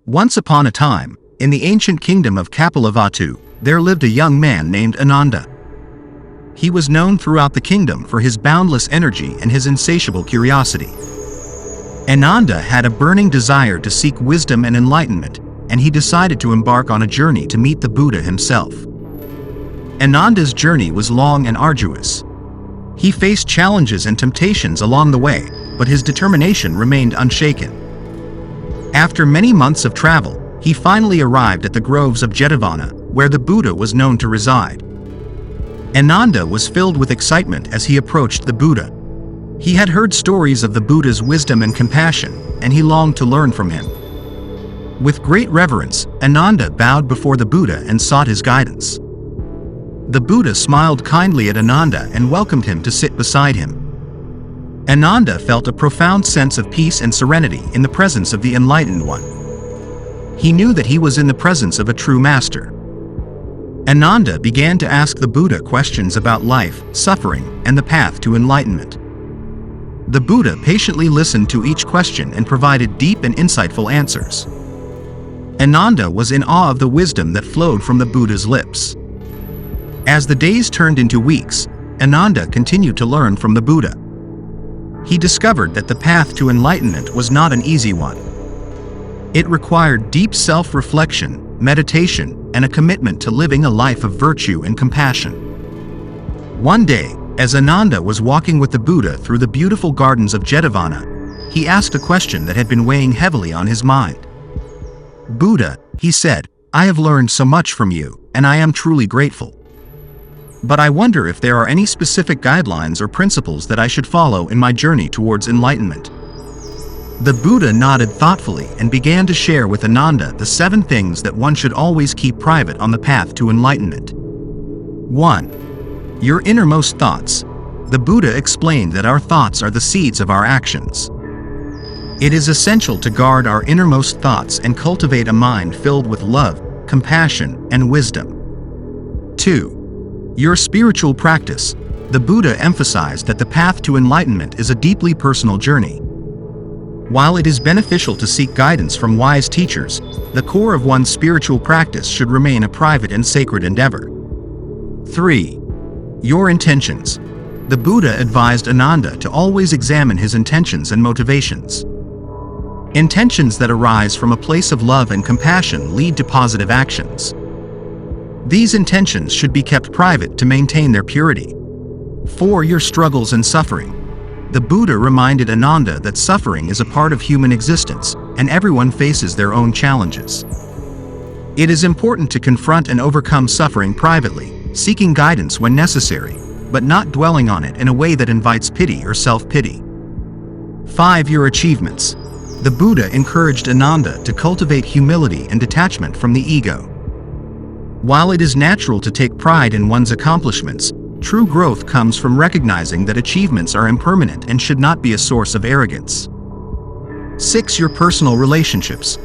Once upon a time, in the ancient kingdom of Kapilavatthu, there lived a young man named Ananda. He was known throughout the kingdom for his boundless energy and his insatiable curiosity. Ananda had a burning desire to seek wisdom and enlightenment, and he decided to embark on a journey to meet the Buddha himself. Ananda's journey was long and arduous. He faced challenges and temptations along the way, but his determination remained unshaken. After many months of travel, he finally arrived at the groves of Jetavana, where the Buddha was known to reside. Ananda was filled with excitement as he approached the Buddha. He had heard stories of the Buddha's wisdom and compassion, and he longed to learn from him. With great reverence, Ananda bowed before the Buddha and sought his guidance. The Buddha smiled kindly at Ananda and welcomed him to sit beside him. Ananda felt a profound sense of peace and serenity in the presence of the Enlightened One. He knew that he was in the presence of a true master. Ananda began to ask the Buddha questions about life, suffering, and the path to enlightenment. The Buddha patiently listened to each question and provided deep and insightful answers. Ananda was in awe of the wisdom that flowed from the Buddha's lips. As the days turned into weeks, Ananda continued to learn from the Buddha. He discovered that the path to enlightenment was not an easy one. It required deep self-reflection, meditation, and a commitment to living a life of virtue and compassion. One day, as Ananda was walking with the Buddha through the beautiful gardens of Jetavana, he asked a question that had been weighing heavily on his mind. "Buddha," he said, "I have learned so much from you, and I am truly grateful. But I wonder if there are any specific guidelines or principles that I should follow in my journey towards enlightenment." The Buddha nodded thoughtfully and began to share with Ananda the 7 things that one should always keep private on the path to enlightenment. 1. Your innermost thoughts. The Buddha explained that our thoughts are the seeds of our actions. It is essential to guard our innermost thoughts and cultivate a mind filled with love, compassion, and wisdom. 2. Your spiritual practice. The Buddha emphasized that the path to enlightenment is a deeply personal journey. While it is beneficial to seek guidance from wise teachers, the core of one's spiritual practice should remain a private and sacred endeavor. 3. Your intentions. The Buddha advised Ananda to always examine his intentions and motivations. Intentions that arise from a place of love and compassion lead to positive actions. These intentions should be kept private to maintain their purity. 4. Your struggles and suffering. The Buddha reminded Ananda that suffering is a part of human existence, and everyone faces their own challenges. It is important to confront and overcome suffering privately, seeking guidance when necessary, but not dwelling on it in a way that invites pity or self-pity. 5. Your achievements. The Buddha encouraged Ananda to cultivate humility and detachment from the ego. While it is natural to take pride in one's accomplishments, true growth comes from recognizing that achievements are impermanent and should not be a source of arrogance. 6. Your personal relationships.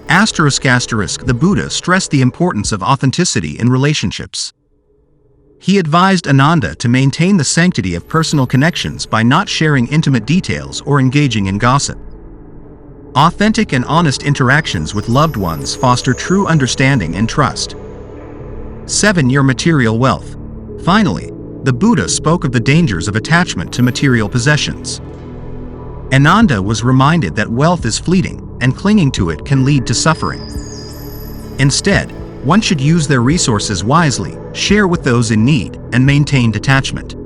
The Buddha stressed the importance of authenticity in relationships. He advised Ananda to maintain the sanctity of personal connections by not sharing intimate details or engaging in gossip. Authentic and honest interactions with loved ones foster true understanding and trust. 7. Your material wealth. Finally, the Buddha spoke of the dangers of attachment to material possessions. Ananda was reminded that wealth is fleeting, and clinging to it can lead to suffering. Instead, one should use their resources wisely, share with those in need, and maintain detachment.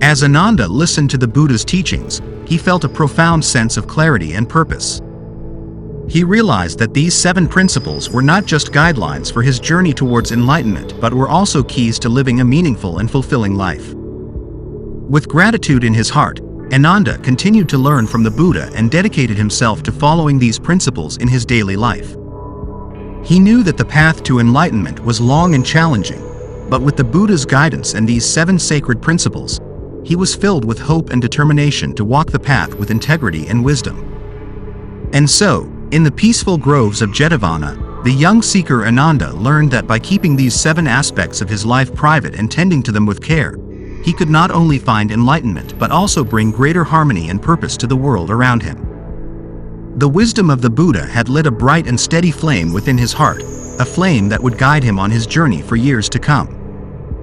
As Ananda listened to the Buddha's teachings, he felt a profound sense of clarity and purpose. He realized that these 7 principles were not just guidelines for his journey towards enlightenment, but were also keys to living a meaningful and fulfilling life. With gratitude in his heart, Ananda continued to learn from the Buddha and dedicated himself to following these principles in his daily life. He knew that the path to enlightenment was long and challenging, but with the Buddha's guidance and these 7 sacred principles, he was filled with hope and determination to walk the path with integrity and wisdom. And so, in the peaceful groves of Jetavana, the young seeker Ananda learned that by keeping these 7 aspects of his life private and tending to them with care, he could not only find enlightenment but also bring greater harmony and purpose to the world around him. The wisdom of the Buddha had lit a bright and steady flame within his heart, a flame that would guide him on his journey for years to come.